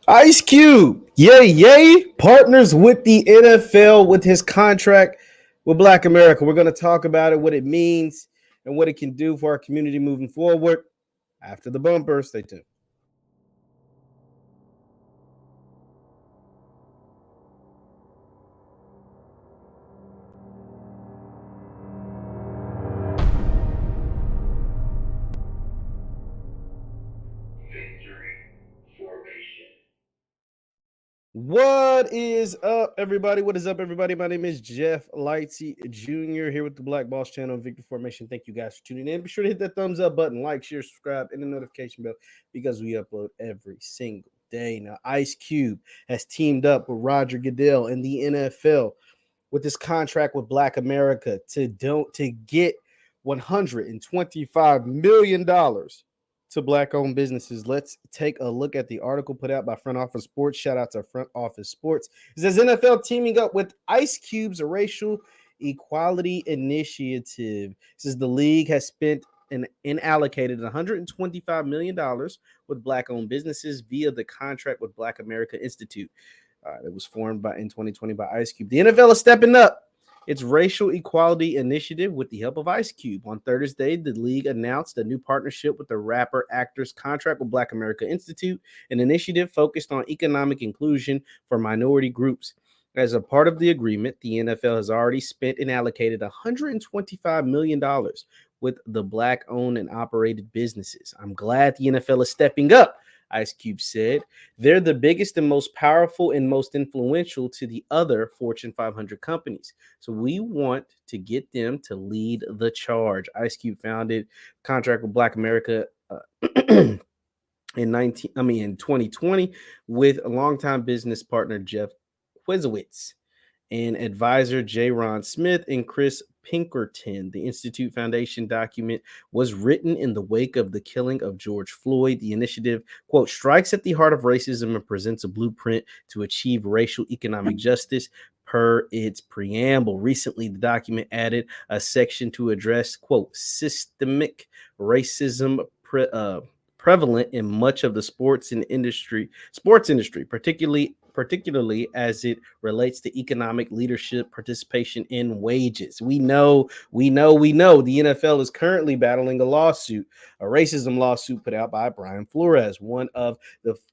Ice Cube, yay, partners with the NFL with his contract with Black America. We're going to talk about it, what it means, and what it can do for our community moving forward. After the bumper, stay tuned. What is up, everybody? What is up, everybody? My name is Jeff Lightsy Jr. here with the Black Boss channel and Victory Formation. Thank you guys for tuning in. Be sure to hit that thumbs up button, like, share, subscribe, and the notification bell because we upload every single day. Now, Ice Cube has teamed up with Roger Goodell and the NFL with this contract with Black America to get $125 million to Black-owned businesses. Let's take a look at the article put out by Front Office Sports. Shout out to Front Office Sports. It says NFL teaming up with Ice Cube's racial equality initiative. It says the league has spent and allocated $125 million with Black-owned businesses via the contract with Black America Institute. It was formed in 2020 by Ice Cube. The NFL is stepping up its racial equality initiative with the help of Ice Cube. On Thursday, the league announced a new partnership with the rapper actor's contract with Black America Institute, an initiative focused on economic inclusion for minority groups. As a part of the agreement, the NFL has already spent and allocated $125 million with the Black-owned and operated businesses. I'm glad the NFL is stepping up, Ice Cube said. They're the biggest and most powerful and most influential to the other Fortune 500 companies. So we want to get them to lead the charge. Ice Cube founded contract with Black America in 2020 with a longtime business partner Jeff Quizowitz and advisor J. Ron Smith and Chris Pinkerton. The Institute Foundation document was written in the wake of the killing of George Floyd. The initiative, quote, strikes at the heart of racism and presents a blueprint to achieve racial economic justice per its preamble. Recently, the document added a section to address, quote, systemic racism prevalent in much of the sports industry, particularly as it relates to economic leadership, participation in wages. We know the NFL is currently battling a racism lawsuit put out by Brian Flores, one of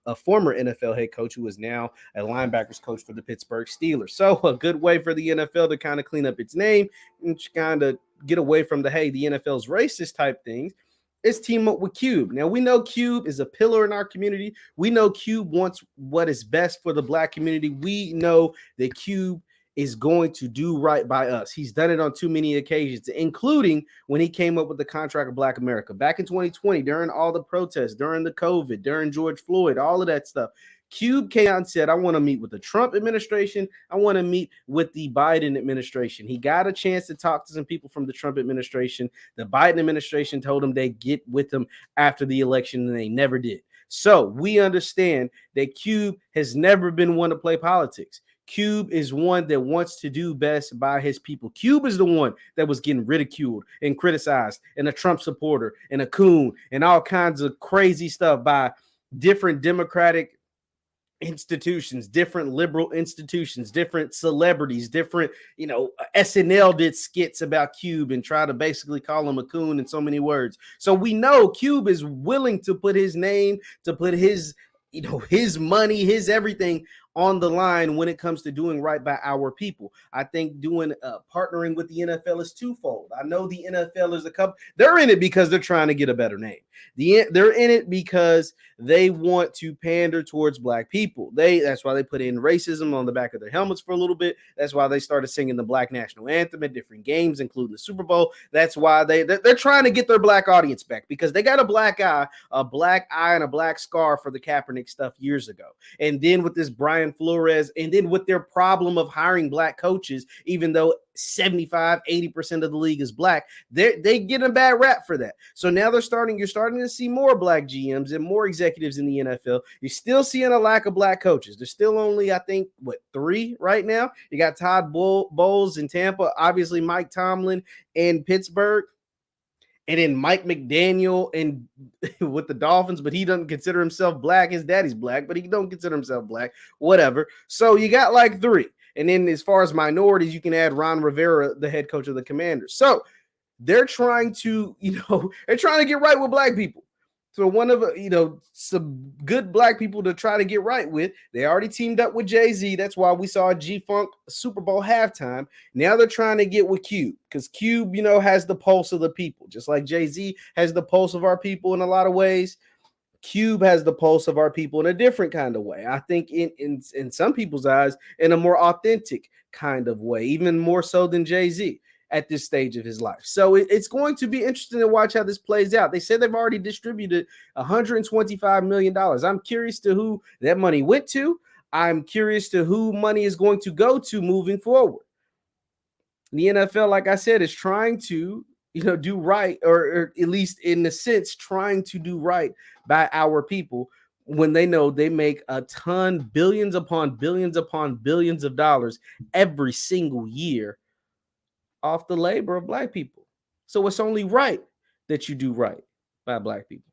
a former NFL head coach who is now a linebackers coach for the Pittsburgh Steelers. So a good way for the NFL to kind of clean up its name and kind of get away from the NFL's racist type things is team up with Cube. Now, we know Cube is a pillar in our community. We know Cube wants what is best for the Black community. We know that Cube is going to do right by us. He's done it on too many occasions, including when he came up with the contract of Black America back in 2020, during all the protests, during the COVID, during George Floyd, all of that stuff. Cube came out and said, I want to meet with the Trump administration. I want to meet with the Biden administration. He got a chance to talk to some people from the Trump administration. The Biden administration told him they'd get with him after the election, and they never did. So we understand that Cube has never been one to play politics. Cube is one that wants to do best by his people. Cube is the one that was getting ridiculed and criticized and a Trump supporter and a coon and all kinds of crazy stuff by different Democratic institutions, different liberal institutions, different celebrities, different, SNL did skits about Cube and try to basically call him a coon in so many words. So we know Cube is willing to put his name, to put his, his money, his everything on the line when it comes to doing right by our people. I think partnering with the NFL is twofold. I know the NFL is they're in it because they're trying to get a better name. They're in it because they want to pander towards Black people. That's why they put in racism on the back of their helmets for a little bit. That's why they started singing the Black national anthem at different games, including the Super Bowl. That's why they're trying to get their Black audience back, because they got a black eye and a black scar for the Kaepernick stuff years ago. And then with this Brian Flores, and then with their problem of hiring Black coaches, even though 75-80% of the league is Black, they get a bad rap for that. So now you're starting to see more Black GMs and more executives in the NFL. You're still seeing a lack of Black coaches. There's still only, I think, 3 right now. You got Todd Bowles in Tampa, obviously Mike Tomlin in Pittsburgh. And then Mike McDaniel and with the Dolphins, but he doesn't consider himself black. His daddy's black, but he don't consider himself black. Whatever. So you got like 3. And then as far as minorities, you can add Ron Rivera, the head coach of the Commanders. So they're trying to, they're trying to get right with black people. So one of, some good black people to try to get right with. They already teamed up with Jay-Z. That's why we saw G-Funk Super Bowl halftime. Now they're trying to get with Cube because Cube, has the pulse of the people. Just like Jay-Z has the pulse of our people in a lot of ways. Cube has the pulse of our people in a different kind of way. I think in some people's eyes, in a more authentic kind of way, even more so than Jay-Z at this stage of his life. So it's going to be interesting to watch how this plays out. They said they've already distributed $125 million. I'm curious to who that money went to. I'm curious to who money is going to go to moving forward. The NFL, like I said, is trying to do right, or at least in a sense, trying to do right by our people when they know they make a ton, billions upon billions upon billions of dollars every single year off the labor of black people. So it's only right that you do right by black people.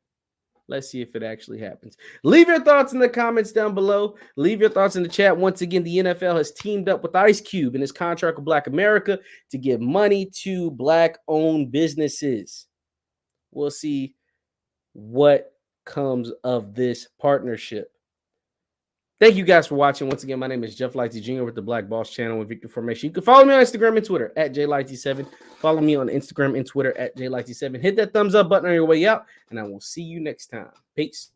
Let's see if it actually happens. Leave your thoughts in the comments down below. Leave your thoughts in the chat. Once again, the NFL has teamed up with Ice Cube in his contract with Black America to give money to black-owned businesses. We'll see what comes of this partnership. Thank you guys for watching. Once again, my name is JeffLightsYJr with the Black Boss channel with Victor Formation. You can follow me on Instagram and Twitter at JLightsy7. Follow me on Instagram and Twitter at JLightsy7. Hit that thumbs up button on your way out, and I will see you next time. Peace.